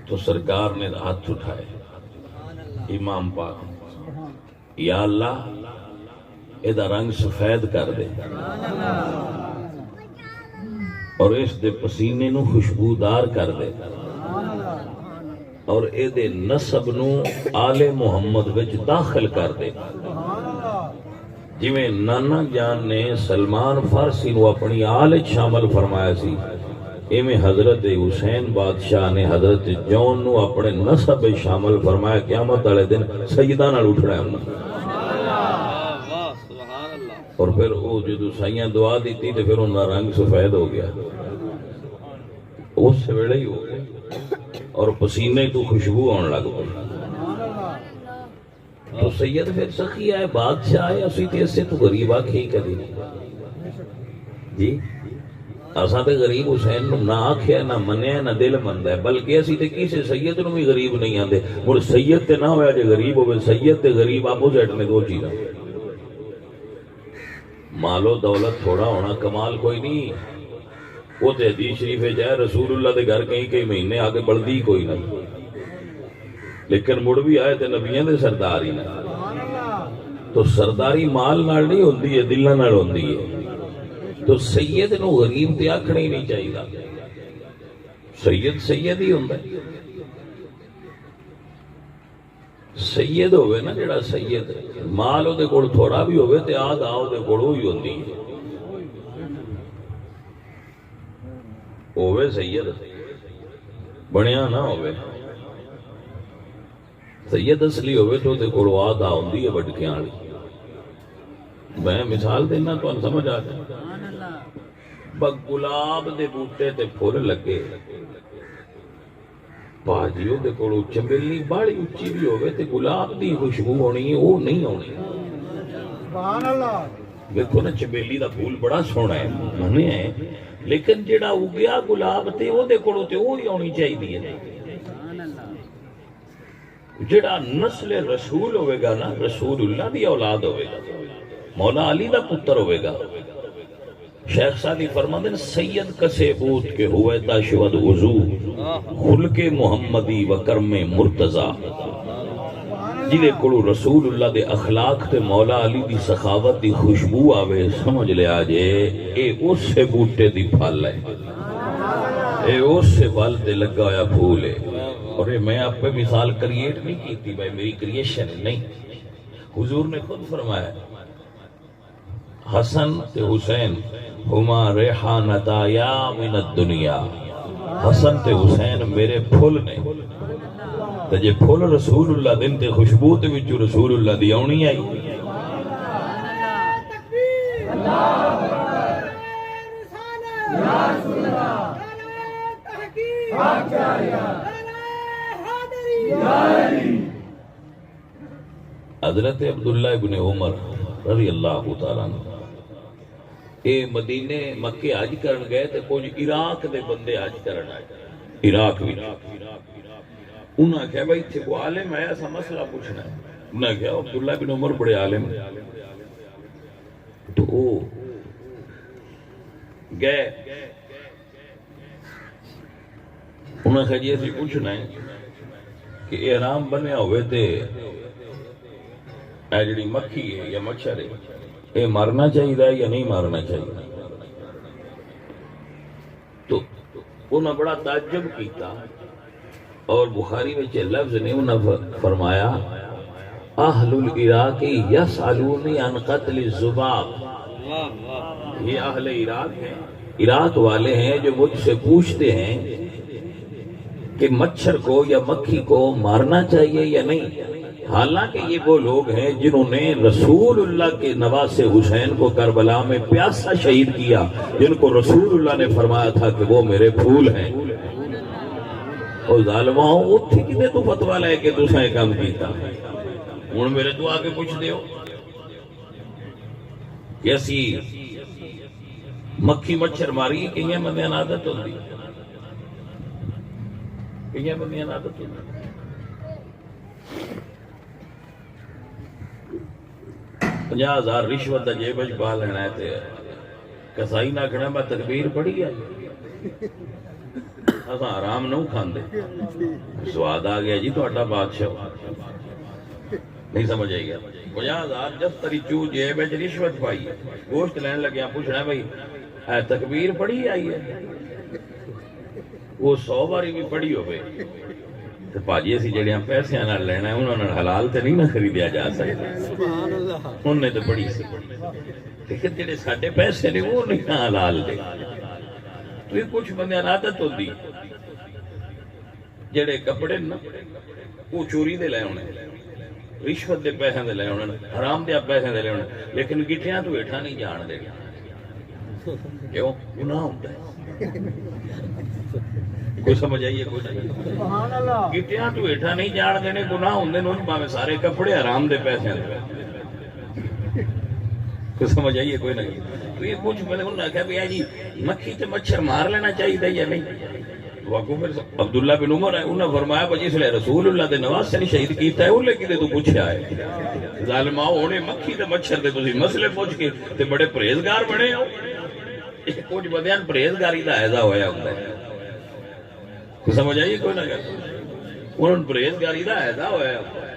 تو سرکار نے ہاتھ اٹھائے، امام پاک، یا اللہ یہ رنگ سفید کر دے اور اس دے پسینے نو خوشبودار کر دے اور اے دے نسب نو آل محمد وچ داخل کر دے، جویں نانا جان نے سلمان فارسی نو اپنی آل شامل فرمایا سی، ایویں حضرت حسین بادشاہ نے حضرت جون نو اپنے نسب شامل فرمایا۔ قیامت والے دن سیدہ نال اٹھنا ہے انہوں۔ اور پھر وہ جدو سائیاں دعا دیتی تو پھر انہوں رنگ سفید ہو گیا، اس سے ویڑے ہی ہو گیا اور پسینے تو خوشبو آن لگ پئی۔ تو سید پھر سخی آئے، بادشاہ آئے، اسی تے سے تو غریب آکھی کری جی، اساں تے غریب حسین نو نہ آکھیا نہ منیا نہ دل مندا ہے، بلکہ اسی تے کسے سید نو بھی غریب نہیں آندے۔ مڑ سید تے نہ ہویا جے غریب ہوے، سید تے غریب اپوزٹ نے دو چیزاں۔ مال و دولت تھوڑا ہونا کمال کوئی نہیں، وہ تے حدیث شریف ہے جائے رسول اللہ دے گھر کئی مہینے آگے بڑھدی کوئی نہیں، لیکن مڑ بھی آئے تے نبیوں دے سردار ہی نہ۔ تو سرداری مال نال نہیں ہوندی ہے، دلاں نال ہوندی ہے۔ تو سید نو غریب تے آکھنا ہی نہیں چاہیے، سید سید ہی ہوندا ہے۔ سید ہوئے نا جڑا سید، مال او دے کول تھوڑا بھی ہوئے تے آد آو دے کول ہوئی ہوندی ہے، ہوئے سید بنیا نہ ہوئے، سید اصلی ہوئے تو دے کول آد آ ہوندی ہے بڑکیاں والی۔ میں مثال دینا تو ان سمجھ آ جائے، گلاب دے بوٹے تے پھول لگے، باجیوں دے کولو چمیلی بڑی اچھی بھی ہوئے تے گلاب دی خوشبو ہونی ہے، وہ نہیں ہونی۔ سبحان اللہ۔ دیکھو نا چمیلی دا پھول بڑا سونا ہے، منے ہے، لیکن جڑا اگیا گلاب تے وہ دے کولو تے وہ ہی ہونی چاہیے۔ جڑا نسل رسول ہوئے گا نا، رسول اللہ دی اولاد ہوئے گا، مولا علی دا پتر ہوئے گا۔ شیخ سادی فرماندے سید کسے بوت کے ہوئے تا شود وضو، خلق محمدی و کرم مرتضی۔ جلے کڑو رسول اللہ دے اخلاق تے مولا علی دی سخاوت دی خوشبو آوے، سمجھ لے آجے اے اس سے بوٹے دی پھل ہے، اے اس سے پھل تے لگا ہویا پھول ہے۔ اور میں آپ پہ مثال کریٹ نہیں کیتی بھائی، میری کریشن نہیں، حضور نے خود فرمایا حسن تے حسین ہما ریحانتا یا من الدنیا، حسن تے حسین میرے پھول نے، تے جے پھول رسول اللہ دن تے خوشبو تے وچوں رسول اللہ دی آنی آئی۔ حضرت عبداللہ ابن عمر رضی اللہ تعالیٰ عنہ اے مدینے مکے حج کرن گئے تے کچھ عراق دے بندے حج کرن آئے، عراق بھی انہاں کہا بھائی تھے کو عالم ہے، ایسا مسئلہ پوچھنا ہے۔ انہاں کہا عبداللہ بن عمر بڑے عالم تو وہ گئے، انہاں کہا جی ایسی پوچھنا ہے کہ احرام بنیا ہوئے تے اے جڑی مکھی ہے یا مچھر ہے اے مارنا چاہیے یا نہیں مارنا چاہیے؟ تو انہوں نے بڑا تعجب کیتا اور بخاری میں لفظ نے انہوں نے فرمایا اہل العراق یسألونی عن قتل الذباب، یہ اہل عراق ہیں، عراق والے ہیں جو مجھ سے پوچھتے ہیں کہ مچھر کو یا مکھی کو مارنا چاہیے یا نہیں، حالانکہ یہ وہ لوگ ہیں جنہوں نے رسول اللہ کے نواسے حسین کو کربلا میں پیاسا شہید کیا، جن کو رسول اللہ نے فرمایا تھا کہ وہ میرے پھول ہیں۔ اور ظالماؤں اتھی کتے تو فتوہ لے کے دوسرا ایک کام کیتا، انہوں میرے تو آگے پوچھ دیو کیسی مکھی مچھر ماری کہ یہ بندیاں عادت ہوتی، کہ یہ بندیاں عادت ہوتی۔ 50,000 رشوت دا جیب وچ پا لینا ہے تے کسائی نہ کھڑا میں تکبیر پڑھی ہے، اصا آرام نہ کھاندے سواد آ گیا جی تہاڈا بادشاہ نہیں سمجھ آئی گیا 50,000 دفتری چو جیب وچ رشوت پائی ہے گوشت لین لگیا پوچھنا بھائی اے تکبیر پڑھی آئی ہے وہ 100 باری بھی پڑھی ہوئے تو پاجی اسی جڑیاں پیسے نال لینا ہے انہوں نے حلال تے نہیں نہ خریدیا جا سکتا انہوں نے تو پڑھی سی لیکن جڑے ساڈے پیسے نے وہ نہیں حلال دے تو یہ کچھ بندیاں عادت ہوندی جڑے کپڑے نا وہ چوری دے لے ہونے رشوت دے پیسے دے لے ہونے حرام دے پیسے دے لے ہونے لیکن گٹھیاں تو ہیٹھا نہیں جان دے کیوں گناہ ہوتا ہے کوئی سمجھ آئیے کوئی نہیں گٹیاں تو ہیٹھا نہیں جان دینے گناہ ہوندے نوں باویں سارے کپڑے حرام دے پیسے دے کوئی سمجھ آئیے کوئی نہیں تو یہ کچھ میں نے انہوں نے کہا بھی جی مکھی تے مچھر مار لینا چاہیے یا نہیں واقعو پھر عبداللہ بن عمر ہے انہوں نے فرمایا بجی اس لئے رسول اللہ دے نواز سے نہیں شہید کیتا ہے انہوں نے تو پوچھا ہے ظالماؤ ہونے مکھی تے مچھر دے تسی مسئلے پوچھ کے تے بڑے پرہیزگار بنے ہو کچھ بدیان پرہیزگاری دا ایزا ہویا ہوتا ہے کوئی سمجھ آئیے کوئی نہ کہتا انہوں نے پرہیزگاری دا ایزا ہویا ہوتا ہے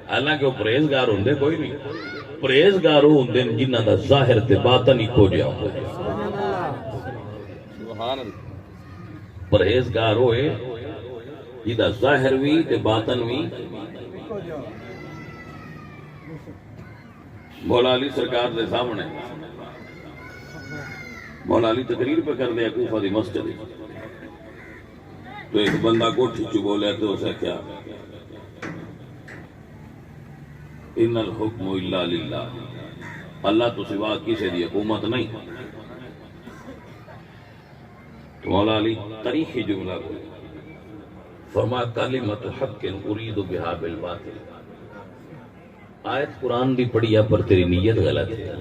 حالانکہ وہ پرہیزگار ہوندے کوئی نہیں پرہیزگار ہوندے جنہ دا ظاہر تے باطن ہی کھو جاؤ پرہیزگار ہوئے جنہ ظاہر بھی تے باطن بھی مولا علی سرکار دے سامنے مولا علی تقریر پہ کر دیا کوفہ دی مسجد تو ایک بندہ کوٹھی چو بولے تو اسے کیا ان الحکم الا للہ اللہ تو سوا کسی دی حکومت نہیں تو مولا علی تاریخی جملہ کو فرمایا کلمۃ حق ارید بہا بالباطل آیت قرآن دی پڑھیا پر تیری نیت غلط ہے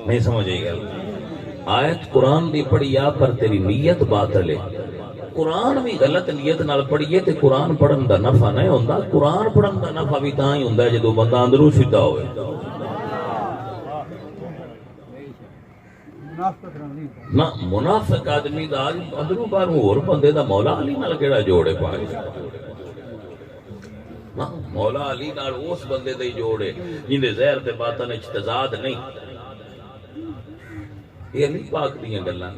نہیں سمجھ آئی گا آیت قرآن دی پڑھیا پر تیری نیت باطل ہے قرآن بھی غلط نیت نال پڑھیے تے قرآن پڑھن دا نفع نہیں ہوندا قرآن پڑھن دا نفع بھی تاں ہی ہوندا ہے جدوں بندہ اندروں سیدھا ہوئے نہ منافق آدمی دا اندروں باہروں اور بندے دا مولا علی نال کیڑا جوڑے پائے مولا علی نال اس بندے دے جوڑے جن دے زہر تے باطن وچ تضاد نہیں یہ علی پاک دیاں گلاں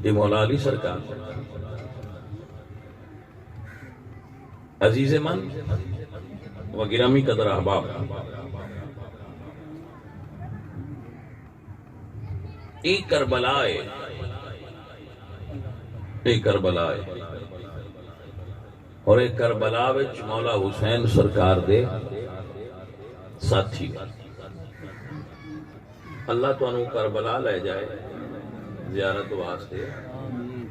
یہ مولا علی سرکار عزیز من و گرامی قدر احباب ایک کربلا ہے اور ایک کربلا وچ مولا حسین سرکار دے ساتھی اللہ تو انہوں کربلا لے جائے زیارت واسطے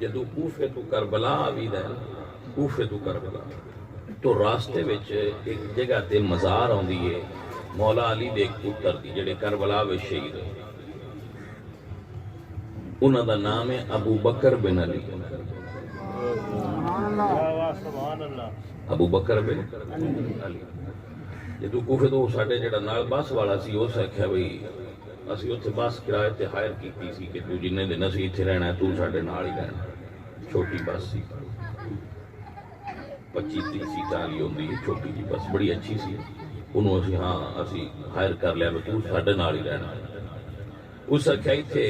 جدو کوفے تو کربلا آوید ہے کوفے تو کربلا تو راستے وچ ایک جگہ تے مزار ہوندی ہے مولا علی دے پتر دی جڑے کربلا وچ شہید ہوئے انہاں دا نام ہے ابو بکر بن علی ابو بکر بن علی جدو کوفے تو ساڈے جڑا نال بس والا سی اس آکھیا بھئی اسی اتنے بس کرائے تے ہائر کیتی سی کہ تو جنہیں دن اسی اتنے رہنا ہے تو ساڈے نال ہی رہنا چھوٹی بس سی 25-30 سیٹاں والی ہوندی ہے چھوٹی جی بس بڑی اچھی سی انہوں اسی ہاں اسی ہائر کر لیا تو ساڈے نال ہی رہنا اس آکھیا اتنے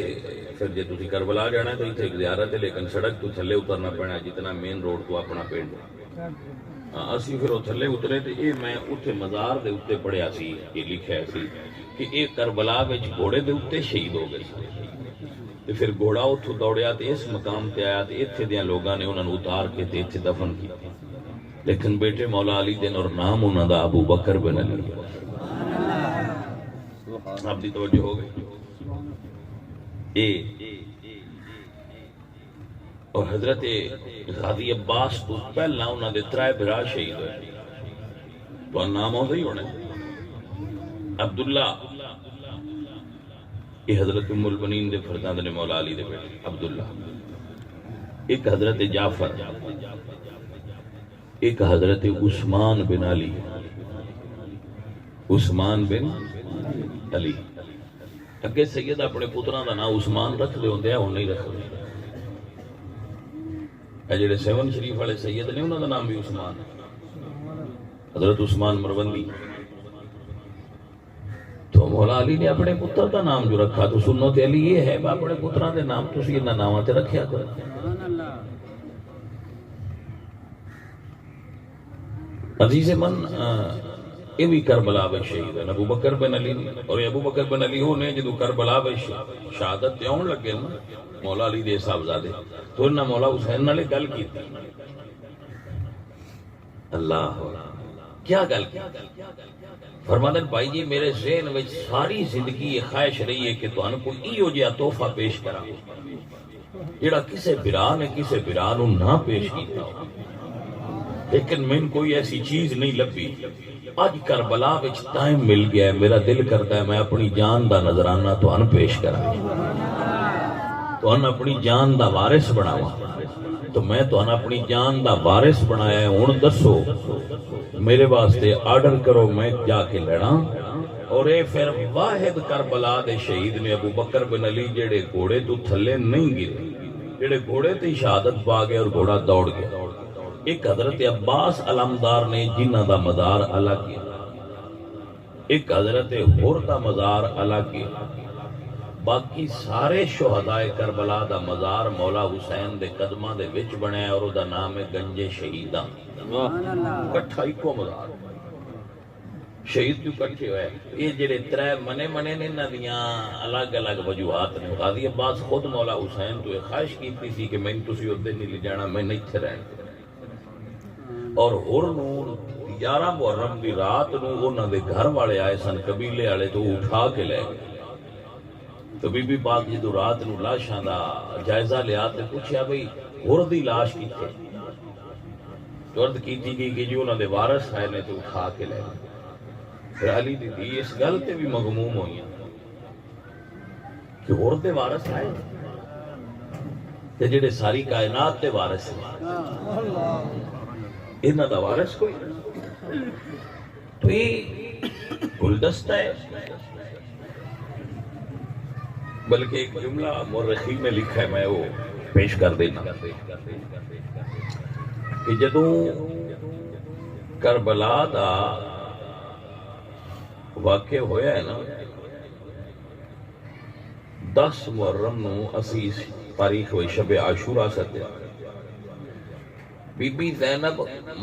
پھر جے تسی کربلا جانا ہے تو اتنے ایک زیارت ہے لیکن سڑک تو تھلے اترنا پڑنا جتنا مین روڈ تو اپنا پنڈ اسی پھر وہ تھلے اترے تے یہ میں اتنے مزار دے اتنے پڑھیا سی یہ لکھیا سی کہ ایک کربلا وچ گھوڑے دے اتنے شہید ہو گئے تے پھر گھوڑا اتھوں دوڑیا تے اس مقام تے آیا تے اتھے دیاں لوگاں نے انہاں نوں اتار کے تے اتھے دفن کیا لیکن بیٹے مولا علی دن اور نام انہاں دا ابو بکر بن علی آپ دی توجہ ہو گئی اور حضرت غازی عباس تو پہلا انہاں دے 3 بھرا شہید ہوئے تو نام ہو ہی ہونے عبداللہ یہ حضرت ام المؤمنین دے فرزند نے مولا علی دے بیٹے عبداللہ ایک حضرت جعفر ایک حضرت عثمان بن علی عثمان بن علی اگے سید اپنے پتراں دا نام عثمان رکھ دے ہوندے ہن نہیں رکھدے. اے جڑے 7 شریف والے سید نے انہاں دا نام بھی عثمان ہے، حضرت عثمان مروندی. تو مولا علی نے اپنے پتر دا نام جو رکھا تو سنت علی یہ ہے اپنے پتراں دے نام تسی انہاں ناماں تے رکھیا کرو. عزیز من یہ بھی کربلا میں شہید ہے ابو بکر بن علی، اور ابو بکر بن علی ہونے جدو کربلا میں شہادت تے آن لگے نا مولا علی دے صاحبزادے تو انہاں مولا حسین نالے گل کی اللہ کیا گل کی فرماندن بھائی جی میرے ذہن میں ساری زندگی یہ خواہش رہی ہے کہ تانوں کوئی ایہو جہا تحفہ پیش کراں جڑا کسے برا نے کسے برا نو نہ پیش کیتا ہو، لیکن میں کوئی ایسی چیز نہیں لبھی. آج کربلا وچ ٹائم مل گیا ہے، میرا دل کرتا ہے میں اپنی جان دا نظرانہ تہانوں پیش کراں، تہانوں اپنی جان دا وارث بناواں. تو میں تہانوں اپنی جان دا وارث بنایا ہے. ہن دسو میرے واسطے آرڈر کرو میں جا کے لڑاں. اور اے پھر واحد کربلا دے شہید نے ابو بکر بن علی جڑے گھوڑے تو تھلے نہیں گرے، جڑے گھوڑے تے شہادت پا گئے اور گھوڑا دوڑ گیا. ایک حضرت عباس علمدار نے جنہ دا مزار الگ ہے، ایک حضرت حر دا مزار الگ ہے. باقی سارے شہدائے کربلا دا مزار مولا حسین دے قدماں دے وچ بنیا ہے اور دا نام ہے گنج شہیداں. کٹھا ایکو مزار شہید جو کٹھے ہوئے. یہ جڑے ترے منے نے انہاں دیاں الگ الگ وجوہات نے. غازی عباس خود مولا حسین تو یہ خواہش کیتی سی کہ میں تسی ادھر نہیں لے جانا، میں نہیں تھے رہنا. اور ہور نو 11 محرم دی رات نو انہاں دے گھر والے آئے سن قبیلے والے تو اٹھا کے لے گئے. تو بی بی پاک جدو رات نو لاشاں دا جائزہ لیا تے پوچھیا بھئی ہور دی لاش کیتے؟ تو عرض کیتی گئی کہ جو انہاں دے وارث آئے نے تو اٹھا کے لے گئے. پھر علی دی دی اس گل تے بھی مغموم ہوئی کہ ہور دے وارث آئے تے جڑے ساری کائنات دے وارث ہیں انہاں دا وارث کوئی. تو یہ گلدستہ ہے. بلکہ ایک جملہ مورخین نے لکھا ہے میں وہ پیش کر دینا کہ جدوں کربلا دا واقع ہویا ہے نا 10 محرم نو اسی تاریخ ہوئی شب عاشوراء سدیا. بی بی زینب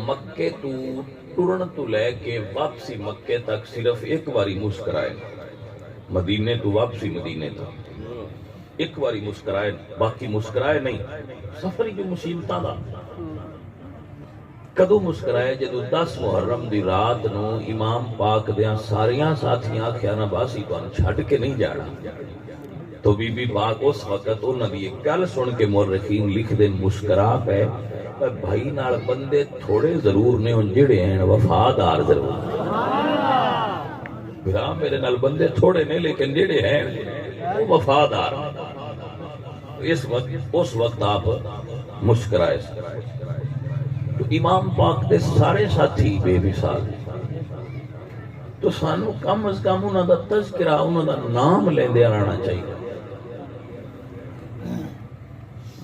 مکے تو ٹرن تو لے کے واپسی مکے تک صرف ایک باری مسکرائے، مدینے تو واپسی مدینے تک ایک باری مسکرائے، باقی مسکرائے نہیں. سفر جو مصیبتاں دا کدو مسکرائے جدو 10 محرم دی رات نو امام پاک دیاں ساریاں ساتھیاں آکھیا نا باسی تانوں چھڈ کے نہیں جانا. تو بی بی پاک اس وقت انہاں دی ایک گل سن کے مورخین لکھ دین مسکرا پے بھائی نال بندے تھوڑے ضرور نے ہن جڑے ہیں وفادار ضرور. بھرا میرے نال بندے تھوڑے نے لیکن جڑے ہیں وہ وفادار. اس وقت آپ مسکرائے. تو امام پاک دے سارے ساتھی بے مثال تو سانو کم از کم انہاں دا تذکرہ انہاں دا نام لیندے آنا چاہیے.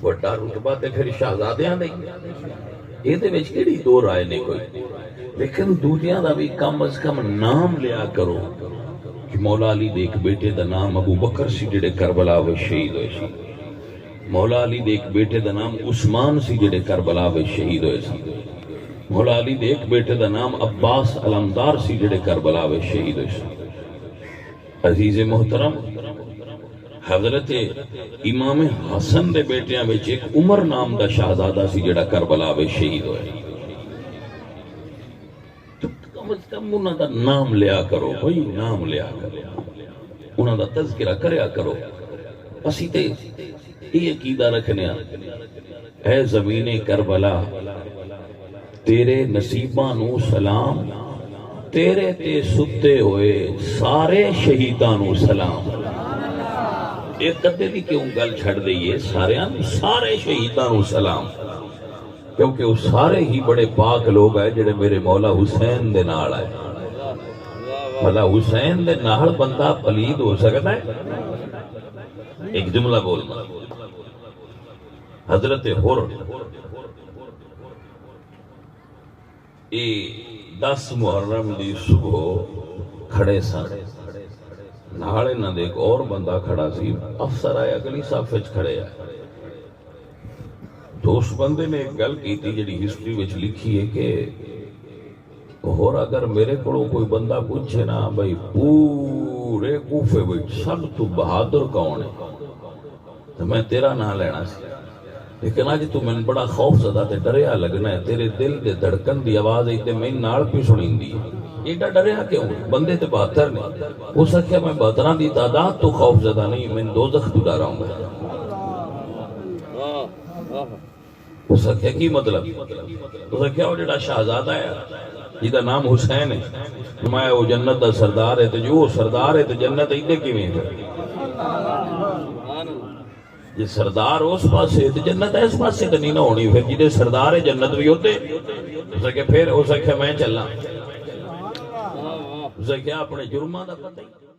بڑا رتبہ تے پھر شہزادیاں دے یہ دے وچ کیڑی دو رائے نہیں کوئی، لیکن دوجیاں دا بھی کم از کم نام لیا کرو کہ مولا علی دے ایک بیٹے دا نام ابو بکر سی جڑے کربلا وچ شہید ہوئے سی. مولا علی دے ایک بیٹے دا نام عثمان سی جڑے کربلا وچ شہید ہوئے سی. مولا علی دے ایک بیٹے دا نام عباس علمدار سی جڑے کربلا وچ شہید ہوئے سی. عزیز محترم حضرت امام حسن دے بیٹیاں وچ ایک عمر نام دا شہزادہ سی جڑا کربلا وچ شہید ہوئے. تو کم از کم انہاں دا نام لیا کرو بھائی، نام لیا کرو، انہاں دا تذکرہ کریا کرو. اسی تے یہ عقیدہ رکھنے اے زمین کربلا تیرے نصیباں نو سلام، تیرے تے ستے ہوئے سارے شہیداں نو سلام. ایک کدے دی کیوں گل چھڑ دئیے سارے شہیداں نو سلام، کیونکہ وہ سارے ہی بڑے پاک لوگ آئے جڑے میرے مولا حسین دے نال آئے. بھلا حسین دے نال بندہ پلید ہو سکتا ہے؟ ایک جملہ بولنا، حضرت حر یہ 10 محرم دی صبح کھڑے سن، نال انہاں دے ایک اور بندہ کھڑا سی، افسر آیا اگلی صف وچ کھڑے آئے، تو اس بندے نے ایک گل کی تھی جڑی ہسٹری وچ لکھی ہے کہ اور اگر میرے کو کوئی بندہ پوچھے نا بھائی پورے کوفے وچ سب تو بہادر کون ہے تو میں تیرا نام لینا سی، لیکن آج تو میں بڑا خوف زدہ تے ڈریا لگنا ہے، تیرے دل دے دھڑکن دی آواز آئی تے میں نال پی سنیں دی ایڈا ڈریا کیوں؟ بندے تے 72 نے، ہو سکیا میں 72 دی تعداد تو خوف زدہ نہیں، میں دوزخ تو ڈرا ہوں گا۔ ہو سکیا کی مطلب؟ ہو سکیا وہ جڑا شہزادہ ہے جیدہ نام حسین ہے، میں وہ جنت دا سردار ہے، تو جو سردار ہے تو جنت ایدے کی میں ہے، جی سردار اس پاس ہے تو جنت اس پاس سے تو نہیں نہ ہونی، پھر جیدے سردار ہے جنت بھی ہوتے، ہو سکیا پھر ہو سکیا میں چلنا، ہو سکیا اپنے جرمہ دا پتہ ہی